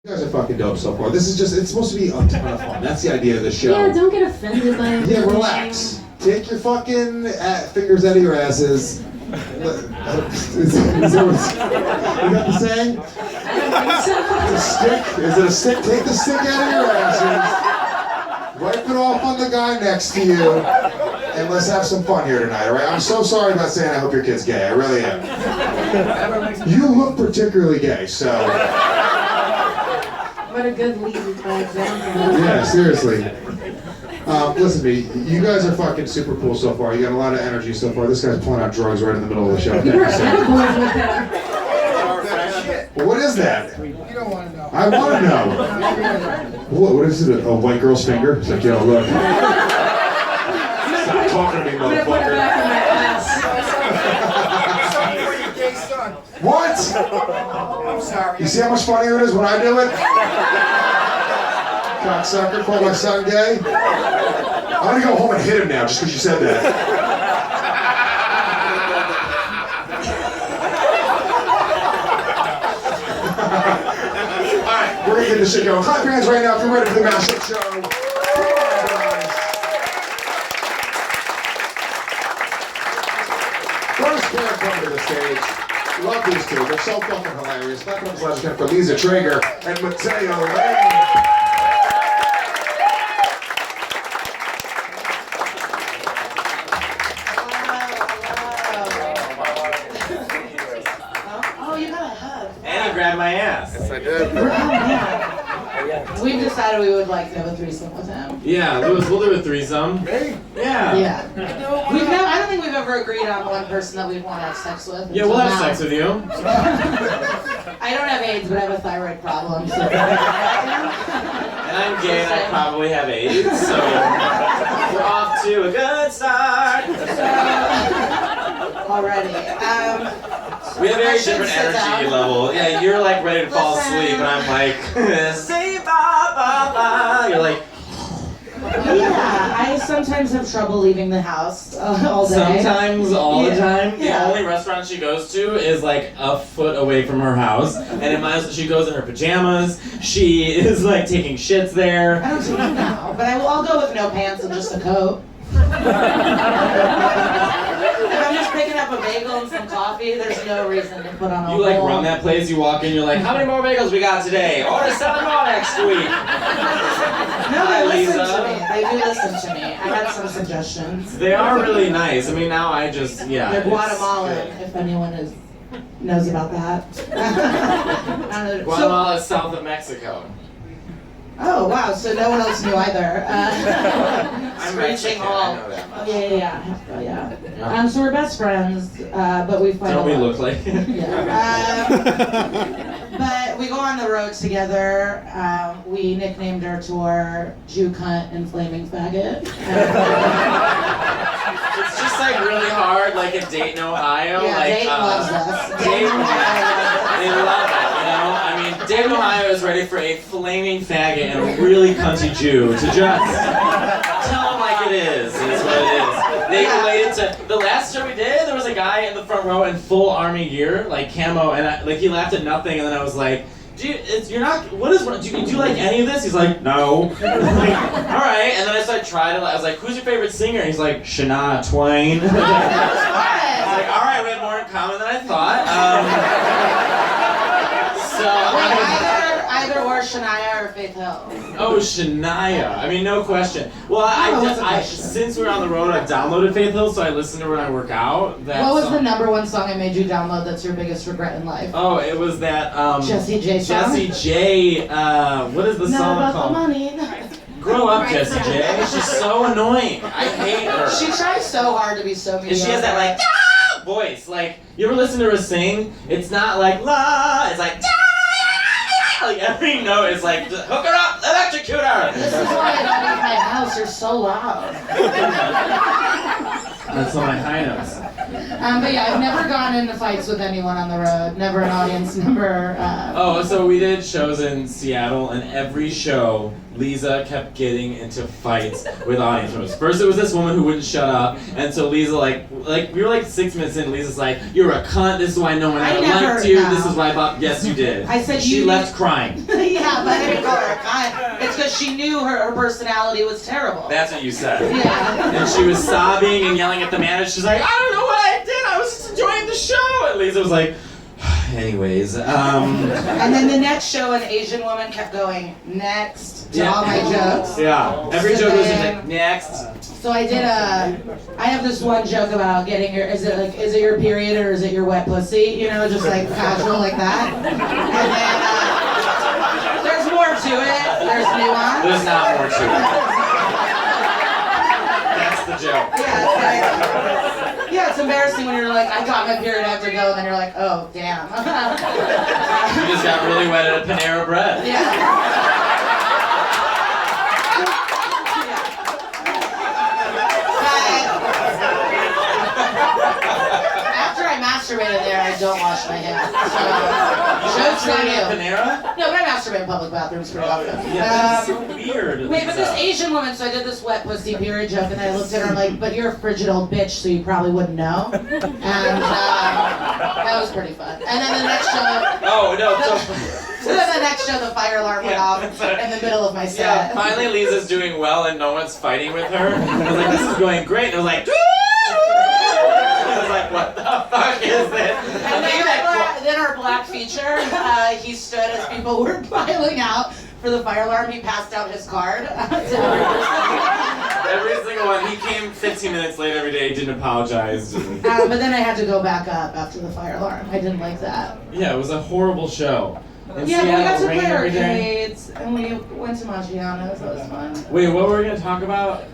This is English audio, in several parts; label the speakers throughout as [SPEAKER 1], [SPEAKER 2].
[SPEAKER 1] You guys are fucking dope so far. This is just, it's supposed to be a ton of fun. That's the idea of the show.
[SPEAKER 2] Yeah, don't get offended by it.
[SPEAKER 1] Yeah, relax. Take your fucking fingers out of your asses. Is that what you got the saying? The stick? Is it a stick? Take the stick out of your asses. Wipe it off on the guy next to you. And let's have some fun here tonight, all right? I'm so sorry about saying I hope your kid's gay. I really am. You look particularly gay, so...
[SPEAKER 2] What a good lead by example.
[SPEAKER 1] Yeah, seriously. Listen to me, you guys are fucking super cool so far. You got a lot of energy so far. This guy's pulling out drugs right in the middle of the show.
[SPEAKER 2] You're edibles with that.
[SPEAKER 1] Well, what is that?
[SPEAKER 3] You don't want to know.
[SPEAKER 1] I want to know. What is it, a white girl's finger? It's like, yo, look. Stop talking to me,
[SPEAKER 2] I'm gonna put it
[SPEAKER 1] motherfucker.
[SPEAKER 2] back in my ass.
[SPEAKER 3] Sorry for your gay son.
[SPEAKER 1] What?
[SPEAKER 3] I'm sorry.
[SPEAKER 1] You see how much funnier it is when I do it? Cocksucker, call my son gay? I'm gonna go home and hit him now just because you said that. Alright, we're gonna get this shit going. Clap your hands right now if you're ready for the mashup show. Come on, guys. First pair come to the stage. Love these two. They're so fucking hilarious. Back up again for Liza Treyger and Matteo.
[SPEAKER 2] Oh, you got a hug.
[SPEAKER 4] And you grabbed my ass.
[SPEAKER 5] Yes, I did.
[SPEAKER 2] Oh, man. We decided we would like to have a threesome with him.
[SPEAKER 4] Yeah, Lewis, we'll do a threesome.
[SPEAKER 3] Me?
[SPEAKER 4] Yeah.
[SPEAKER 2] Yeah. I don't think we've ever agreed on one person that we'd want to have sex with.
[SPEAKER 4] Yeah, we'll have
[SPEAKER 2] until
[SPEAKER 4] sex with you.
[SPEAKER 2] now. I don't have AIDS, but I have a thyroid problem. So.
[SPEAKER 4] And I'm gay and I probably have AIDS, so we're off to a good start.
[SPEAKER 2] Already.
[SPEAKER 4] We have very
[SPEAKER 2] I should
[SPEAKER 4] different
[SPEAKER 2] sit
[SPEAKER 4] energy
[SPEAKER 2] down.
[SPEAKER 4] level. Yeah, you're like ready to fall
[SPEAKER 2] Listen.
[SPEAKER 4] asleep, and I'm like, say ba ba ba. You're like,
[SPEAKER 2] Yeah, I sometimes have trouble leaving the house all day.
[SPEAKER 4] sometimes, all the time. The
[SPEAKER 2] Yeah.
[SPEAKER 4] only restaurant she goes to is like a foot away from her house, and in my she goes in her pajamas. She is like taking shits there.
[SPEAKER 2] I don't do it now, but I'll go with no pants and just a coat. If I'm just picking up a bagel and some coffee, there's no reason to put on a
[SPEAKER 4] You like
[SPEAKER 2] whole...
[SPEAKER 4] run that place, you walk in, you're like, how many more bagels we got today? Order 7 more next week.
[SPEAKER 2] No, they
[SPEAKER 4] Hi,
[SPEAKER 2] listen
[SPEAKER 4] Lisa.
[SPEAKER 2] to me. They do listen to me. I had some suggestions.
[SPEAKER 4] They are really nice. I mean, now I just, yeah.
[SPEAKER 2] They're
[SPEAKER 4] it's
[SPEAKER 2] Guatemalan,
[SPEAKER 4] good.
[SPEAKER 2] if anyone knows about that. I don't know.
[SPEAKER 4] Guatemala is south of Mexico.
[SPEAKER 2] Oh, wow, so no one else knew either.
[SPEAKER 4] I'm
[SPEAKER 2] Screeching
[SPEAKER 4] Mexican,
[SPEAKER 2] all.
[SPEAKER 4] I know that much.
[SPEAKER 2] Oh, yeah. So we're best friends, but we fight
[SPEAKER 4] Don't
[SPEAKER 2] a
[SPEAKER 4] we
[SPEAKER 2] lot.
[SPEAKER 4] look like it?
[SPEAKER 2] Yeah. But we go on the road together. We nicknamed our tour Jew Cunt and Flaming Faggot.
[SPEAKER 4] It's just like really hard, like in Dayton, Ohio.
[SPEAKER 2] Yeah,
[SPEAKER 4] like,
[SPEAKER 2] Dayton loves us.
[SPEAKER 4] Dayton,
[SPEAKER 2] Ohio.
[SPEAKER 4] they love it, you know? I mean, Dayton, Ohio is ready for a flaming faggot and a really cunty Jew to just tell them like it is what it is. They related to, the last show we did, there was a guy in the front row in full army gear, like camo, and like he laughed at nothing, and then I was like, do you like any of this? He's like, no. I'm like, all right, and then I started trying to, I was like, who's your favorite singer? And he's like, Shania Twain.
[SPEAKER 2] Oh, that was
[SPEAKER 4] I was
[SPEAKER 2] fun.
[SPEAKER 4] like, all right, we have more in common than I thought.
[SPEAKER 2] Wait, either or Shania or Faith Hill.
[SPEAKER 4] Oh, Shania. I mean, no question. Well,
[SPEAKER 2] what's the question?
[SPEAKER 4] Since we're on the road, I've downloaded Faith Hill, so I listen to her when I work out. That
[SPEAKER 2] What was
[SPEAKER 4] song.
[SPEAKER 2] the number one song I made you download that's your biggest regret in life?
[SPEAKER 4] Oh, it was that,
[SPEAKER 2] Jessie J song?
[SPEAKER 4] Jessie J, what is the
[SPEAKER 2] Not
[SPEAKER 4] song
[SPEAKER 2] about
[SPEAKER 4] called?
[SPEAKER 2] the money.
[SPEAKER 4] Grow up, Jessie J. She's so annoying. I hate her.
[SPEAKER 2] She tries so hard to be so mediocre.
[SPEAKER 4] And she has that, like, "Ah!" voice. Like, you ever listen to her sing? It's not like, la, it's like, "Ah!" Like, every note is like, hook her up, electrocute her.
[SPEAKER 2] This is why I don't leave my house. You're so loud.
[SPEAKER 4] That's on my high notes.
[SPEAKER 2] But yeah, I've never gone into fights with anyone on the road. Never an audience member.
[SPEAKER 4] Oh, so we did shows in Seattle, and every show, Liza kept getting into fights with audience members. First, it was this woman who wouldn't shut up, and so Liza, like we were like 6 minutes in, Liza's like, "You're a cunt. This is why no one ever liked you. This is why I thought." Yes, you did.
[SPEAKER 2] I said
[SPEAKER 4] she left crying.
[SPEAKER 2] Yeah, but I didn't call her a cunt. It's because she knew her personality was terrible.
[SPEAKER 4] That's what you said.
[SPEAKER 2] Yeah.
[SPEAKER 4] And she was sobbing and yelling at the manager. She's like, "I don't know what I did. I was just enjoying the show." And Liza was like, "Anyways,
[SPEAKER 2] And then the next show, an Asian woman kept going next to all my jokes.
[SPEAKER 4] Yeah, every
[SPEAKER 2] So
[SPEAKER 4] joke was
[SPEAKER 2] then-
[SPEAKER 4] like next.
[SPEAKER 2] So I have this one joke about getting is it your period or is it your wet pussy? You know, just like casual like that. And then there's more to it. There's nuance.
[SPEAKER 4] There's not more to it. That's the joke.
[SPEAKER 2] Yeah, it's like, yeah, it's embarrassing when you're like, I got my period, I have to go, and then you're like, oh, damn.
[SPEAKER 4] You just got really wet at a Panera Bread.
[SPEAKER 2] Yeah. After I masturbated there, I don't wash my hands. So, joke's on you.
[SPEAKER 4] Panera?
[SPEAKER 2] No, but I masturbate in public bathrooms pretty often.
[SPEAKER 4] Yeah, that's so weird.
[SPEAKER 2] Wait, but this Asian woman, so I did this wet pussy period joke, and then I looked at her like, but you're a frigid old bitch, so you probably wouldn't know. And that was pretty fun. And then the next show...
[SPEAKER 4] Oh, no,
[SPEAKER 2] So then the next show, the fire alarm went off in the middle of my set.
[SPEAKER 4] Yeah, finally Liza's doing well and no one's fighting with her. I was like, this is going great. And I was like, I was like, what the fuck is this?
[SPEAKER 2] And then our black feature, he stood as people were piling out for the fire alarm. He passed out his card to
[SPEAKER 4] every single one. He came 15 minutes late every day, didn't apologize.
[SPEAKER 2] but then I had to go back up after the fire alarm. I didn't like that.
[SPEAKER 4] Yeah, it was a horrible show. In
[SPEAKER 2] Yeah, but we got
[SPEAKER 4] Seattle,
[SPEAKER 2] to
[SPEAKER 4] rain
[SPEAKER 2] play
[SPEAKER 4] every day.
[SPEAKER 2] arcades, and we went to Maggiano's. That was fun.
[SPEAKER 4] Wait, what were we going to talk about?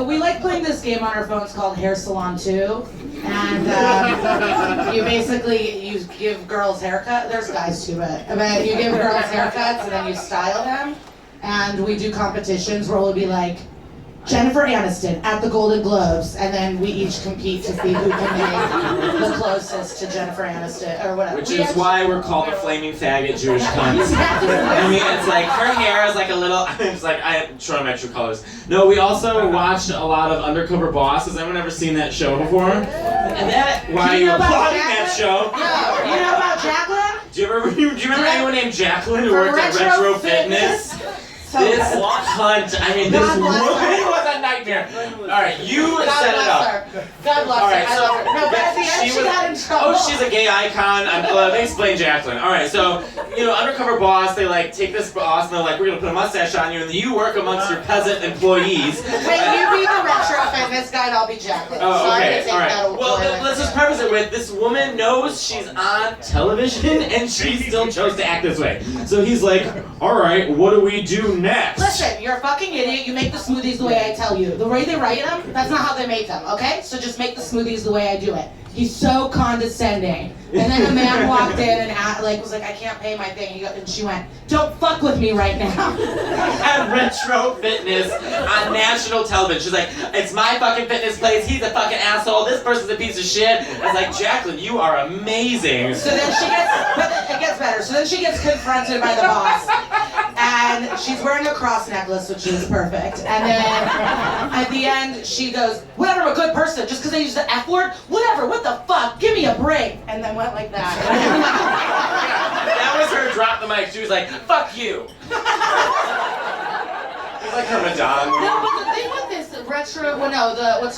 [SPEAKER 2] We like playing this game on our phones called Hair Salon 2, and you give girls haircuts. There's guys too, but you give girls haircuts and then you style them, and we do competitions where we'll be like, Jennifer Aniston at the Golden Globes, and then we each compete to see who can make the closest to Jennifer Aniston or whatever.
[SPEAKER 4] Which is why we're called the flaming faggot Jewish cunts. I mean, it's like her hair is like a little. It's like I'm showing my true colors. No, we also watched a lot of Undercover Boss. Has anyone ever seen that show before? And that why are you applauding that show?
[SPEAKER 2] No, you know about Jacqueline?
[SPEAKER 4] Do you remember anyone named Jacqueline who worked at Retro Fitness?
[SPEAKER 2] So
[SPEAKER 4] This
[SPEAKER 2] good.
[SPEAKER 4] cunt, I mean, this
[SPEAKER 2] God bless
[SPEAKER 4] woman
[SPEAKER 2] her.
[SPEAKER 4] was a nightmare. Alright, you
[SPEAKER 2] God
[SPEAKER 4] set it
[SPEAKER 2] bless
[SPEAKER 4] up.
[SPEAKER 2] her. God bless
[SPEAKER 4] Alright,
[SPEAKER 2] her. I love her. No, but at the end she got in trouble.
[SPEAKER 4] Oh, she's a gay icon. Let me explain Jacqueline. Alright, so, Undercover Boss, they like take this boss and they're like, we're gonna put a mustache on you and then you work amongst your peasant employees.
[SPEAKER 2] Wait, you be the Retro Fitness guy and I'll be Jacqueline.
[SPEAKER 4] Oh,
[SPEAKER 2] so
[SPEAKER 4] okay, alright. Well,
[SPEAKER 2] away
[SPEAKER 4] let's
[SPEAKER 2] from
[SPEAKER 4] just
[SPEAKER 2] her.
[SPEAKER 4] preface it with this woman knows she's on television and she still chose to act this way. So he's like, alright, what do we do next?
[SPEAKER 2] Listen, you're a fucking idiot. You make the smoothies the way I tell you. The way they write them, that's not how they make them, okay? So just make the smoothies the way I do it. He's so condescending. And then a man walked in and was like, I can't pay my thing. And she went, don't fuck with me right now.
[SPEAKER 4] At Retro Fitness on national television. She's like, it's my fucking fitness place. He's a fucking asshole. This person's a piece of shit. I was like, Jacqueline, you are amazing.
[SPEAKER 2] So then but it gets better. So then she gets confronted by the boss. And she's wearing a cross necklace, which is perfect. And then at the end, she goes, whatever, I'm a good person. Just because I use the F word? Whatever, what the fuck? Give me a break. And then went like that.
[SPEAKER 4] That was her drop the mic. She was like, fuck you. It was like her Madonna.
[SPEAKER 2] No, but the thing with this what's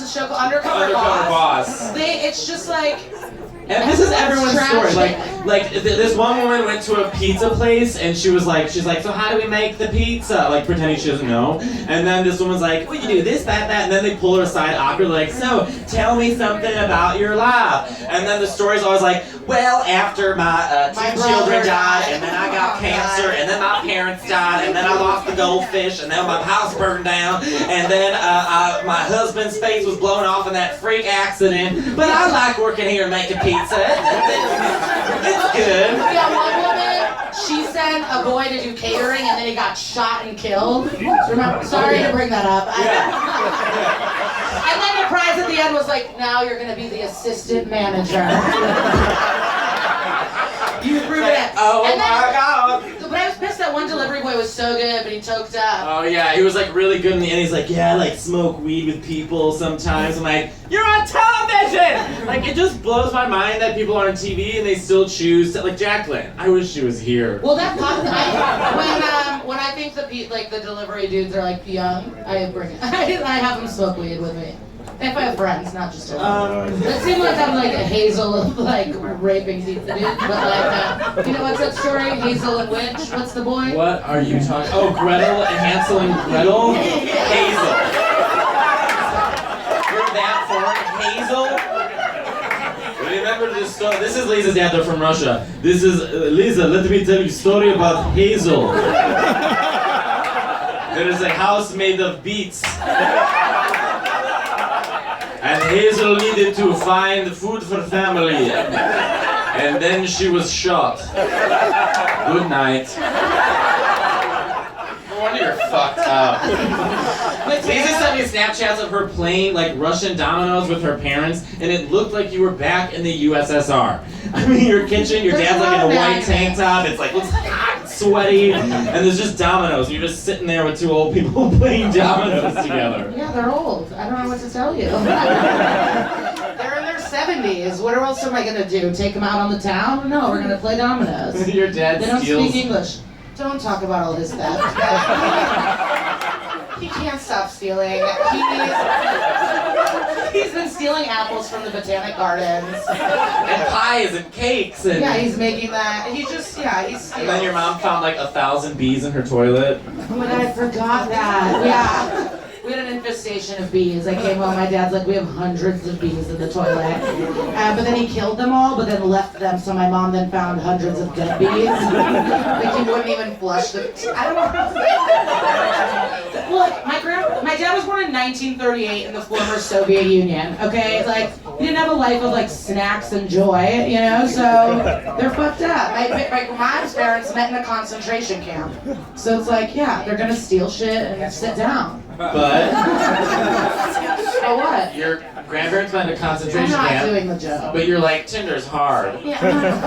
[SPEAKER 2] the show called? Undercover
[SPEAKER 4] Boss.
[SPEAKER 2] It's just like...
[SPEAKER 4] And this is everyone's story.
[SPEAKER 2] Trash.
[SPEAKER 4] This one woman went to a pizza place and she's like, so how do we make the pizza? Like pretending she doesn't know. And then this woman's like, well, you do this, that, and then they pull her aside awkwardly, like, so tell me something about your life. And then the story's always like, well, after my two children died, and then I got cancer, and then my parents died, and then I lost the goldfish, and then my house burned down, and then my husband's face was blown off in that freak accident. But I like working here and making pizza. It's good.
[SPEAKER 2] Yeah, one woman, she said sent a boy to do catering and then he got shot and killed. Remember? Sorry to bring that up. And then the prize at the end was like, now you're gonna be the assistant manager. You ruined it.
[SPEAKER 4] Oh
[SPEAKER 2] And then-
[SPEAKER 4] my god.
[SPEAKER 2] But I was pissed that one delivery boy was so good, but he choked up.
[SPEAKER 4] Oh yeah, he was like really good in the end. He's like, yeah, I like smoke weed with people sometimes. I'm like, you're on television! Like it just blows my mind that people are on TV and they still choose to, like Jacqueline. I wish she was here.
[SPEAKER 2] Well, that when I think the delivery dudes are like young, I have them smoke weed with me. If I have friends, not just it seems like I'm like a Hazel of like raping dudes, but like you know what's that story? Hazel and Witch. What's the boy?
[SPEAKER 4] What are you talking? Oh, Gretel and Hansel and Gretel. Hazel. You're that foreign, Hazel. Remember this story? This is Liza's dad. They're from Russia. This is Liza. Let me tell you a story about Hazel. There is a house made of beets. And Hazel needed to find food for family. And then she was shot. Good night. No wonder you're fucked up. Lisa sent me Snapchats of her playing like Russian dominoes with her parents, and it looked like you were back in the USSR. I mean, your kitchen, your dad's like in a white tank top, it's like looks hot, sweaty, and there's just dominoes. You're just sitting there with two old people playing dominoes together.
[SPEAKER 2] Yeah, they're old. I don't know what to tell you. They're in their 70s. What else am I gonna do? Take them out on the town? No, we're gonna play dominoes.
[SPEAKER 4] Your dad
[SPEAKER 2] They don't
[SPEAKER 4] steals.
[SPEAKER 2] speak English. Don't talk about all his theft. He can't stop stealing. He's been stealing apples from the Botanic Gardens.
[SPEAKER 4] And pies and cakes and.
[SPEAKER 2] Yeah, he's making that. He's
[SPEAKER 4] And
[SPEAKER 2] stealing.
[SPEAKER 4] then your mom found like 1,000 bees in her toilet.
[SPEAKER 2] Oh my god, I forgot that. Yeah. We had an infestation of bees. I came home, my dad's like, we have hundreds of bees in the toilet. But then he killed them all, but then left them, so my mom then found hundreds of dead bees. Like he wouldn't even flush them. I don't know. Look, my dad was born in 1938 in the former Soviet Union, okay? Like, he didn't have a life of like snacks and joy, you know? So they're fucked up. My mom's parents met in a concentration camp. So it's like, yeah, they're gonna steal shit and sit down.
[SPEAKER 4] But
[SPEAKER 2] Oh, what?
[SPEAKER 4] your grandparents went to
[SPEAKER 2] I'm
[SPEAKER 4] concentration
[SPEAKER 2] not
[SPEAKER 4] camp.
[SPEAKER 2] doing the joke.
[SPEAKER 4] But you're like, Tinder's hard.
[SPEAKER 2] Yeah, I'm not-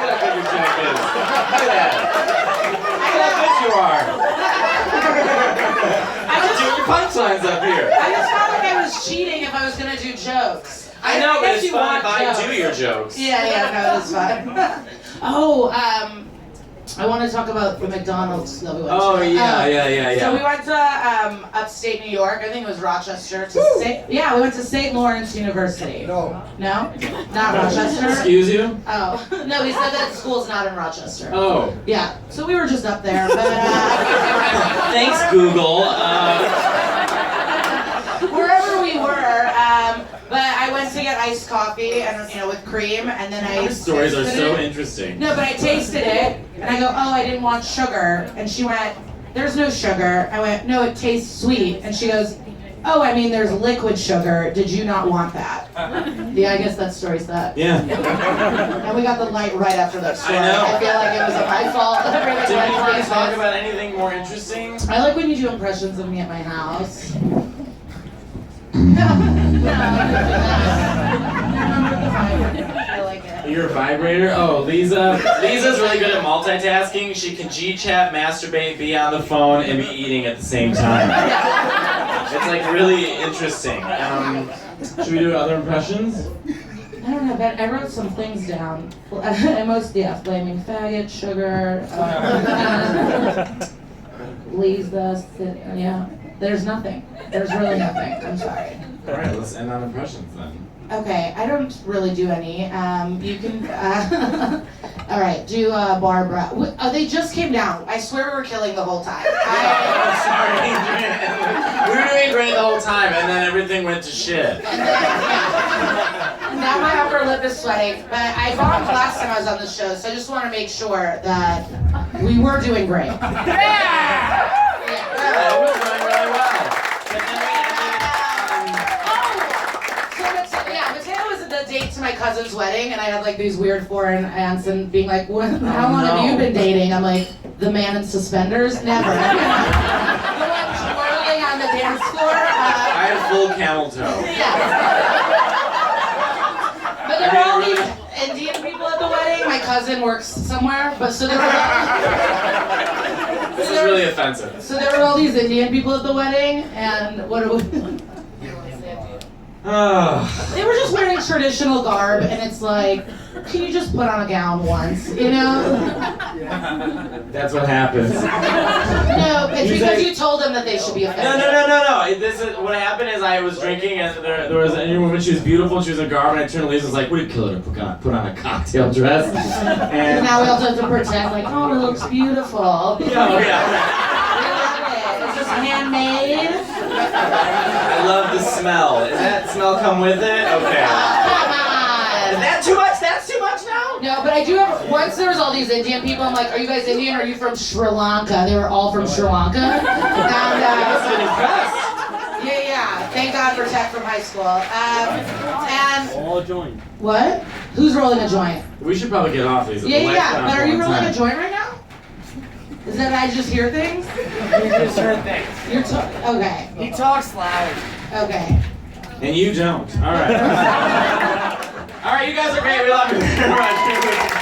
[SPEAKER 4] Look at how good your joke is. Look at that. Look how good you are. Dude, your punchline's up here.
[SPEAKER 2] I just felt like I was cheating if I was gonna do jokes.
[SPEAKER 4] I know, but
[SPEAKER 2] guess
[SPEAKER 4] it's
[SPEAKER 2] you
[SPEAKER 4] fun
[SPEAKER 2] want
[SPEAKER 4] if I
[SPEAKER 2] jokes.
[SPEAKER 4] do your jokes.
[SPEAKER 2] Yeah, no, that's fine. I want to talk about the McDonald's that we went
[SPEAKER 4] Oh,
[SPEAKER 2] to.
[SPEAKER 4] yeah.
[SPEAKER 2] So we went to upstate New York. I think it was Rochester. We went to St. Lawrence University.
[SPEAKER 3] No.
[SPEAKER 2] No? Not Rochester?
[SPEAKER 4] Excuse you?
[SPEAKER 2] Oh. No, he said that school's not in Rochester.
[SPEAKER 4] Oh.
[SPEAKER 2] Yeah. So we were just up there, but
[SPEAKER 4] Thanks, Google.
[SPEAKER 2] wherever we were, but I went to get iced coffee and with cream, and then I
[SPEAKER 4] Your stories are
[SPEAKER 2] tasted
[SPEAKER 4] so
[SPEAKER 2] it.
[SPEAKER 4] interesting.
[SPEAKER 2] No, but I tasted it, and I go, oh, I didn't want sugar, and she went, there's no sugar. I went, no, it tastes sweet, and she goes, oh, I mean, there's liquid sugar. Did you not want that? Yeah, I guess that story's that.
[SPEAKER 4] Yeah.
[SPEAKER 2] And we got the light right after that story.
[SPEAKER 4] I know.
[SPEAKER 2] I feel like it was my fault. Everything
[SPEAKER 4] Do
[SPEAKER 2] went
[SPEAKER 4] you want to
[SPEAKER 2] like
[SPEAKER 4] talk
[SPEAKER 2] this.
[SPEAKER 4] about anything more interesting?
[SPEAKER 2] I like when you do impressions of me at my house. I like it.
[SPEAKER 4] Your vibrator? Oh, Liza's really good at multitasking. She can G-chat, masturbate, be on the phone, and be eating at the same time. It's like really interesting. Should we do other impressions?
[SPEAKER 2] I don't know, but I wrote some things down. Flaming faggot, sugar, Liza, yeah. There's nothing. There's really nothing. I'm sorry.
[SPEAKER 4] All right, let's end on impressions then.
[SPEAKER 2] Okay, I don't really do any. You can. All right, do Barbara. They just came down. I swear we were killing the whole time.
[SPEAKER 4] Sorry, Adrienne. We were doing great the whole time, and then everything went to shit.
[SPEAKER 2] Now my upper lip is sweating. But I bombed last time I was on the show, so I just want to make sure that we were doing great.
[SPEAKER 4] Yeah, it was going really well. But then we ended
[SPEAKER 2] So Matteo was at the date to my cousin's wedding, and I had like these weird foreign aunts and being like, how long have you been dating? I'm like, the man in suspenders? Never. The one twirling on the dance floor?
[SPEAKER 4] I had full camel toe.
[SPEAKER 2] Yeah. But there were all these Indian people at the wedding. My cousin works somewhere, but so there were
[SPEAKER 4] This is really offensive.
[SPEAKER 2] So there were all these Indian people at the wedding, and what it was. They were just wearing traditional garb, and it's like, can you just put on a gown once, you know?
[SPEAKER 4] That's what happens.
[SPEAKER 2] No, it's
[SPEAKER 4] You
[SPEAKER 2] because
[SPEAKER 4] say-
[SPEAKER 2] you told them that they should be offended.
[SPEAKER 4] No. This is what happened is I was drinking and there was a Indian woman. She was beautiful. And she was in garb, and I turned to Lisa and was like, "What are you killing her? Put on a cocktail dress."
[SPEAKER 2] And now we also have to pretend like, oh, it looks beautiful.
[SPEAKER 4] Yeah.
[SPEAKER 2] We love it. Is this handmade?
[SPEAKER 4] I love the smell. Does that smell come with it? Okay.
[SPEAKER 2] Come on.
[SPEAKER 4] Is that too much? That's too much now?
[SPEAKER 2] No, but I do have. Once there was all these Indian people. I'm like, are you guys Indian? Or are you from Sri Lanka? They were all from Sri Lanka. And yeah. Thank God for tech from high school. And
[SPEAKER 5] All a joint.
[SPEAKER 2] what? Who's rolling a joint?
[SPEAKER 4] We should probably get off these.
[SPEAKER 2] Yeah. But are you rolling a joint right now? Is that I just hear things?
[SPEAKER 5] Certain things.
[SPEAKER 2] You're okay.
[SPEAKER 5] He talks loud.
[SPEAKER 2] Okay.
[SPEAKER 4] And you don't. All right. All right, you guys are great. We love you very much.